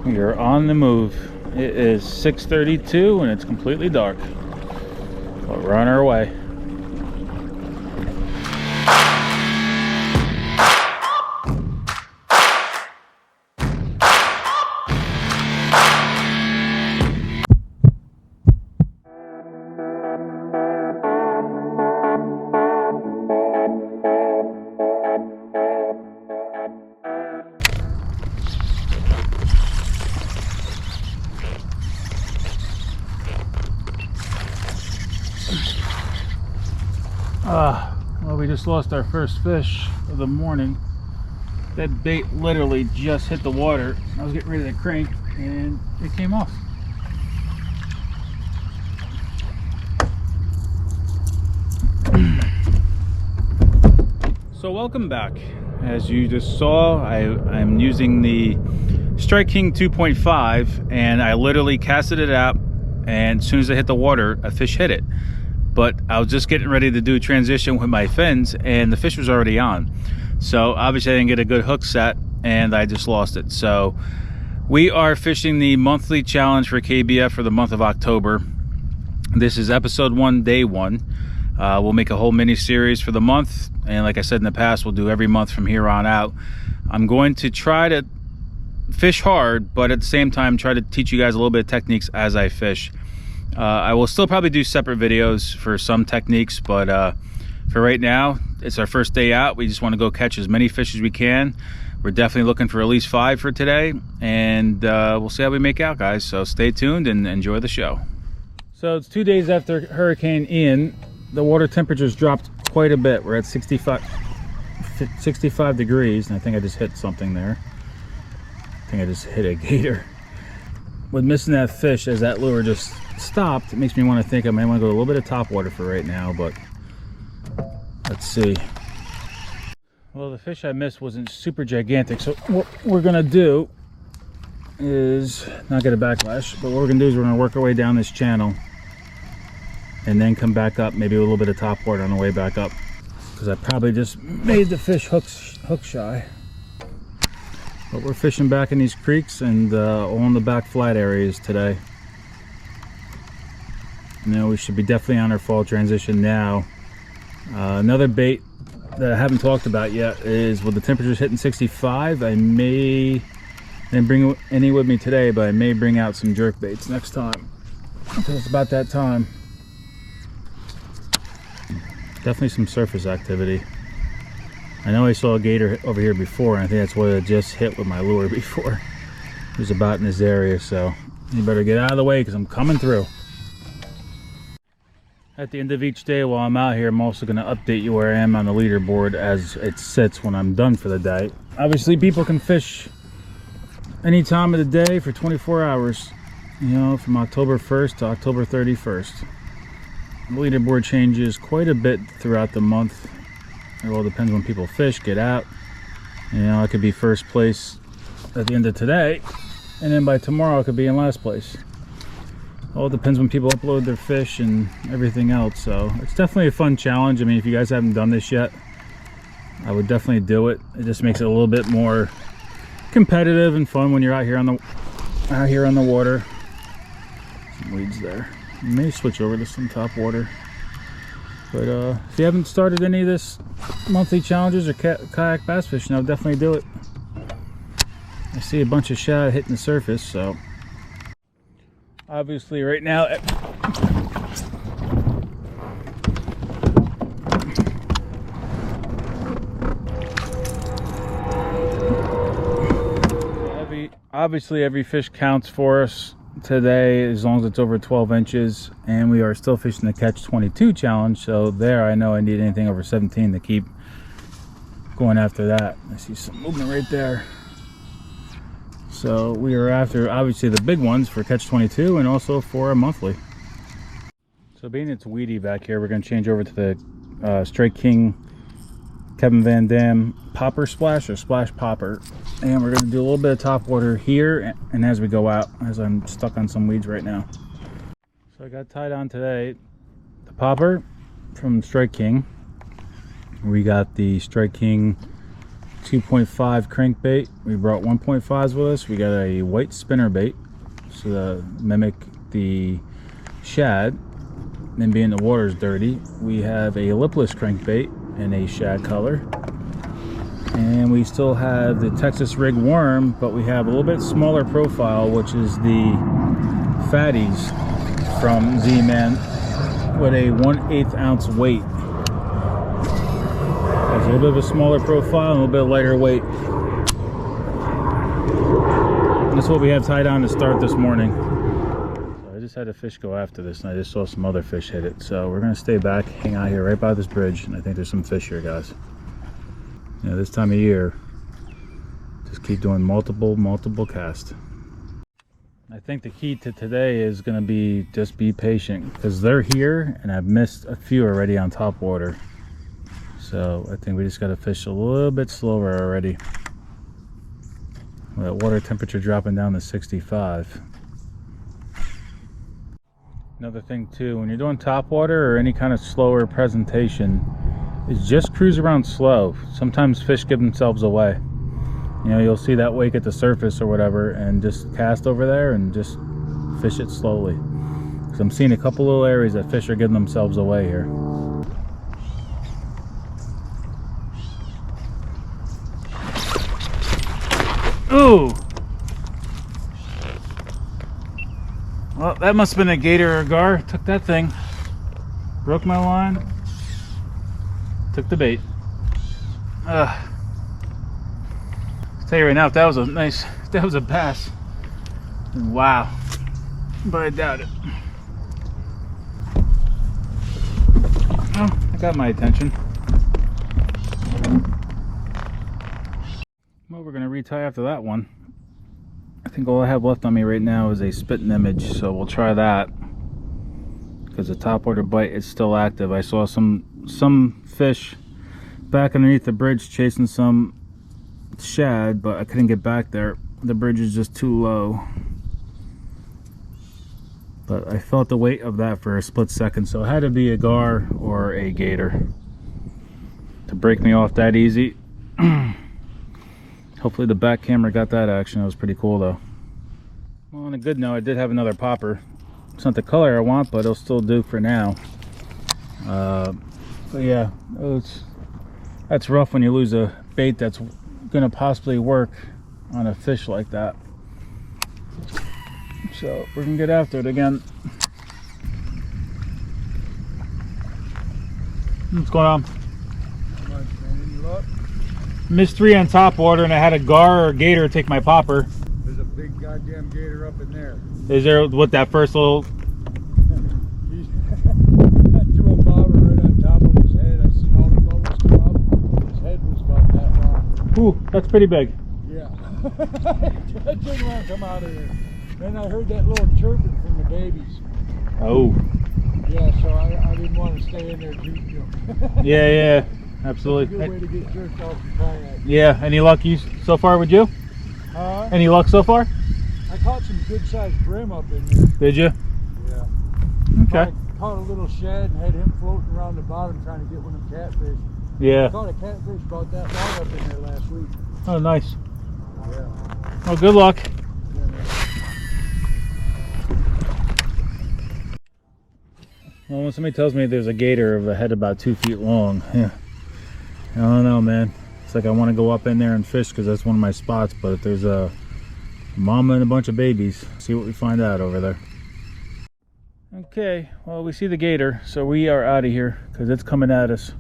We are on the move. It is 6:32 and it's completely dark, but we're on our way. Well, we just lost our first fish of the morning. That bait literally just hit the water. I was getting ready to crank and it came off. So welcome back. As you just saw, I'm using the Strike King 2.5 and I literally casted it out, and as soon as I hit the water, a fish hit it. But I was just getting ready to do a transition with my fins and the fish was already on. So obviously I didn't get a good hook set and I just lost it. So we are fishing the monthly challenge for KBF for the month of October. This is episode 1, day 1. We'll make a whole mini series for the month. And like I said in the past, we'll do every month from here on out. I'm going to try to fish hard, but at the same time, try to teach you guys a little bit of techniques as I fish. I will still probably do separate videos for some techniques, but for right now, it's our first day out. We just want to go catch as many fish as we can. We're definitely looking for at least 5 for today, and we'll see how we make out, guys. So stay tuned and enjoy the show. So it's 2 days after Hurricane Ian. The water temperature's dropped quite a bit. We're at 65 degrees, and I think I just hit something there. I think I just hit a gator. With missing that fish, as that lure just stopped, it makes me want to think I might want to go a little bit of top water for right now, but let's see. Well, the fish I missed wasn't super gigantic, so what we're gonna do is not get a backlash, but what we're gonna do is we're gonna work our way down this channel and then come back up, maybe a little bit of top water on the way back up, because I probably just made the fish hook shy. But we're fishing back in these creeks and on the back flat areas today. You know, we should be definitely on our fall transition now. Another bait that I haven't talked about yet is, with the temperatures hitting 65, I didn't bring any with me today, but I may bring out some jerk baits next time, because it's about that time. Definitely some surface activity. I know I saw a gator over here before, and I think that's what I just hit with my lure before. It was about in this area, so you better get out of the way because I'm coming through. At the end of each day while I'm out here, I'm also going to update you where I am on the leaderboard as it sits when I'm done for the day. Obviously, people can fish any time of the day for 24 hours, you know, from October 1st to October 31st. The leaderboard changes quite a bit throughout the month. It all depends when people fish, get out. You know, I could be first place at the end of today, and then by tomorrow I could be in last place. All depends when people upload their fish and everything else. So it's definitely a fun challenge. I mean, if you guys haven't done this yet, I would definitely do it. It just makes it a little bit more competitive and fun when you're out here on the water. Some weeds there. You may switch over to some top water. But if you haven't started any of this monthly challenges or kayak bass fishing, I'll definitely do it. I see a bunch of shad hitting the surface, so obviously right now obviously every fish counts for us today, as long as it's over 12 inches, and we are still fishing the catch 22 challenge. So there, I know I need anything over 17 to keep going after that. I see some movement right there. So we are after obviously the big ones for catch 22 and also for a monthly. So being it's weedy back here, we're going to change over to the Strike King Kevin Van Dam popper splash, or splash popper, and we're going to do a little bit of top water here and as we go out, as I'm stuck on some weeds right now. So I got tied on today the popper from Strike King. We got the Strike King 2.5 crankbait. We brought 1.5s with us. We got a white spinner bait, so to mimic the shad. And being the water's dirty, we have a lipless crankbait in a shad color. And we still have the Texas rig worm, but we have a little bit smaller profile, which is the fatties from Z-Man with a 1/8 ounce weight. It's a little bit of a smaller profile and a little bit lighter weight. And that's what we have tied on to start this morning. So I just had a fish go after this, and I just saw some other fish hit it. So we're gonna stay back, hang out here right by this bridge, and I think there's some fish here, guys. You know, this time of year, just keep doing multiple casts. I think the key to today is going to be just be patient, because they're here and I've missed a few already on top water. So I think we just got to fish a little bit slower already. With that water temperature dropping down to 65. Another thing too, when you're doing top water or any kind of slower presentation, is just cruise around slow. Sometimes fish give themselves away. You know, you'll see that wake at the surface or whatever, and just cast over there and just fish it slowly. Because I'm seeing a couple little areas that fish are giving themselves away here. Ooh! Well, that must have been a gator or a gar. Took that thing. Broke my line. Took the bait. I'll tell you right now, if that was a bass, wow. But I doubt it. Oh, I got my attention. Well, we're gonna retie after that one. I think all I have left on me right now is a spitting image, so we'll try that. Because the topwater bite is still active. I saw some fish back underneath the bridge chasing some shad, but I couldn't get back there. The bridge is just too low. But I felt the weight of that for a split second, so it had to be a gar or a gator to break me off that easy. Hopefully the back camera got that action. That was pretty cool though. Well, on a good note, I did have another popper. It's not the color I want, but it'll still do for now. But yeah, that's rough when you lose a bait that's gonna possibly work on a fish like that. So we're gonna get after it again. What's going on? How much, man? Any luck? Missed 3 on top water, and I had a gar or a gator take my popper. There's a big goddamn gator up in there. Is there what that first little? I threw a bobber right on top of his head. I seen all the bubbles come up. His head was about that long. Ooh, that's pretty big. Yeah. I didn't want to come out of there. Then I heard that little chirping from the babies. Oh. Yeah, so I didn't want to stay in there too. Yeah, absolutely. Good way to get jerked off the kayak. Yeah. Any luck so far with you? Huh? Any luck so far? I caught some good sized brim up in there. Did you? Yeah. Okay. I caught a little shad and had him floating around the bottom trying to get one of them catfish. Yeah. I caught a catfish about that long up in there last week. Oh, nice. Yeah. Well, good luck. Well, when somebody tells me there's a gator of a head about 2 feet long, yeah, I don't know, man. It's like I want to go up in there and fish because that's one of my spots, but if there's a mama and a bunch of babies, see what we find out over there. Okay, well, we see the gator, so we are out of here because it's coming at us.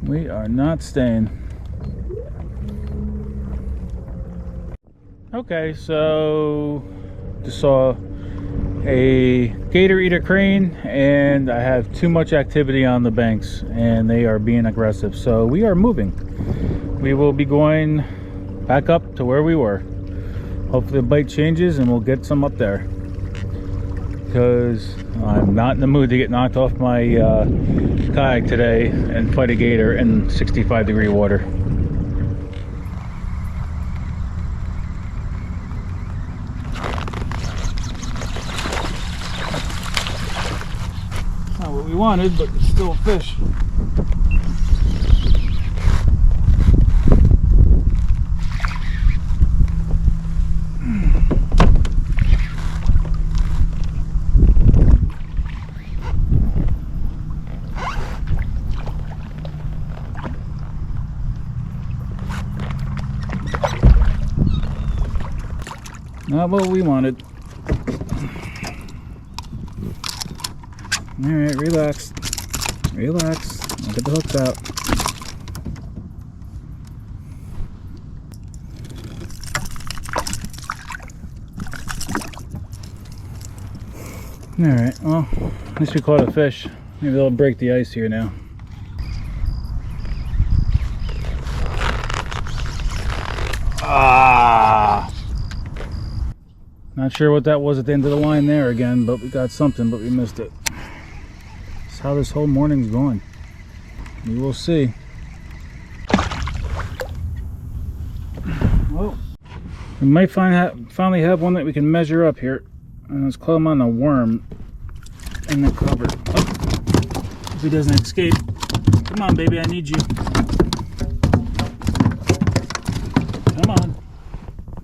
We are not staying. Okay, so just saw a gator eat a crane, and I have too much activity on the banks and they are being aggressive, so we are moving. We will be going back up to where we were. Hopefully the bite changes and we'll get some up there, because I'm not in the mood to get knocked off my kayak today and fight a gator in 65-degree water. Not what we wanted, but it's still a fish. Not what we wanted. All right, relax. Relax. I'll get the hooks out. All right, well, at least we caught a fish. Maybe they'll break the ice here now. Ah! Not sure what that was at the end of the line there again, but we got something, but we missed it. That's how this whole morning's going. We will see. Well, we might finally have one that we can measure up here. And let's call him on the worm in the cover. Oh, if he doesn't escape. Come on, baby, I need you. Come on.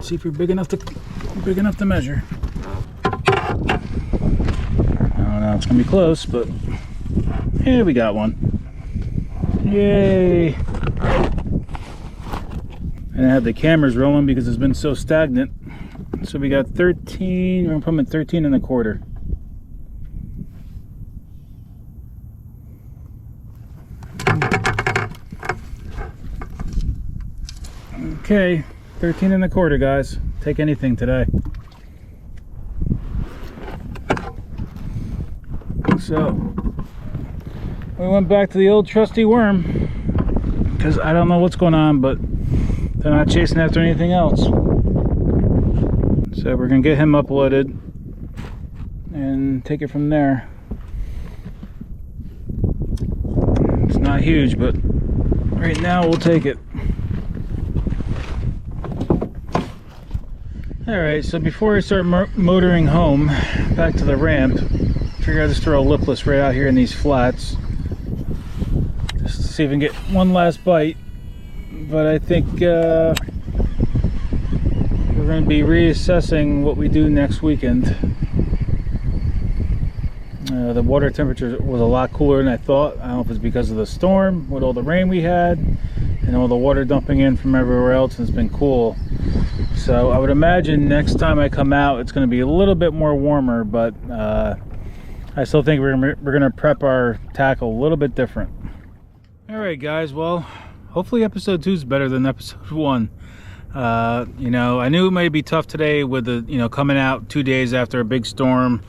See if you're big enough to measure. I don't know, it's gonna be close, but here we got one. Yay! And I have the cameras rolling because it's been so stagnant. So we got 13, we're gonna put them at 13 and a quarter. Okay, 13 and a quarter, guys. Take anything today. So, we went back to the old trusty worm because I don't know what's going on, but they're not chasing after anything else. So we're gonna get him uploaded and take it from there. It's not huge, but right now we'll take it. Alright, so before I start motoring home back to the ramp, I figure I'll just throw a lipless right out here in these flats. Just to see if we can get one last bite. But I think we're going to be reassessing what we do next weekend. The water temperature was a lot cooler than I thought. I don't know if it's because of the storm with all the rain we had and all the water dumping in from everywhere else, and it's been cool. So I would imagine next time I come out it's going to be a little bit more warmer, but I still think we're going to prep our tackle a little bit different. Alright guys, well, hopefully episode 2 is better than episode 1. You know, I knew it might be tough today with the, you know, coming out 2 days after a big storm.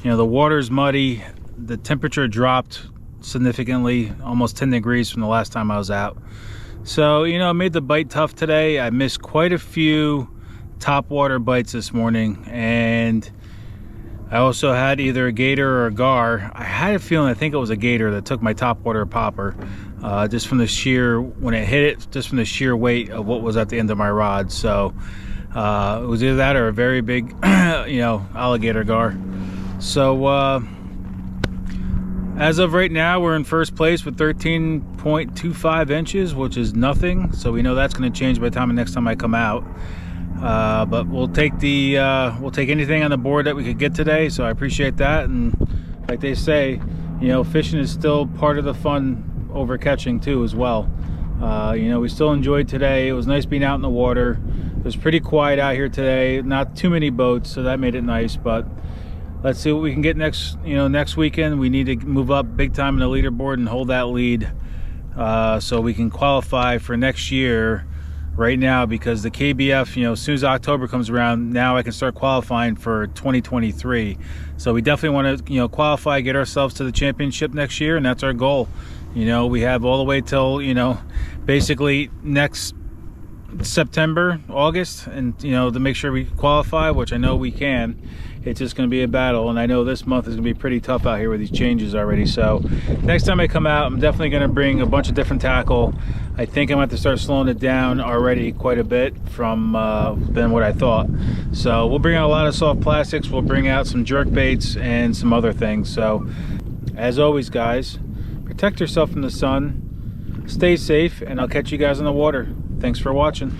You know, the water's muddy, the temperature dropped significantly, almost 10 degrees from the last time I was out. So, you know, it made the bite tough today. I missed quite a few top water bites this morning, and I also had either a gator or a gar. I had a feeling, I think it was a gator that took my top water popper, just from the sheer, when it hit it, just from the sheer weight of what was at the end of my rod. So it was either that or a very big, you know, alligator gar. So as of right now, we're in first place with 13.25 inches, which is nothing. So we know that's going to change by the time the next time I come out. But we'll take anything on the board that we could get today. So I appreciate that. And like they say, you know, fishing is still part of the fun over catching too as well. You know, we still enjoyed today. It was nice being out in the water. It was pretty quiet out here today. Not too many boats, so that made it nice. But let's see what we can get next weekend. We need to move up big time in the leaderboard and hold that lead, so we can qualify for next year right now, because the KBF, you know, as soon as October comes around, now I can start qualifying for 2023. So we definitely want to, you know, qualify, get ourselves to the championship next year, and that's our goal. You know, we have all the way till, you know, basically next September, August, and, you know, to make sure we qualify, which I know we can. It's just going to be a battle, and I know this month is going to be pretty tough out here with these changes already. So next time I come out, I'm definitely going to bring a bunch of different tackle. I think I'm going to have to start slowing it down already quite a bit from than what I thought. So we'll bring out a lot of soft plastics, we'll bring out some jerk baits and some other things. So as always, guys, protect yourself from the sun, stay safe, and I'll catch you guys on the water. Thanks for watching.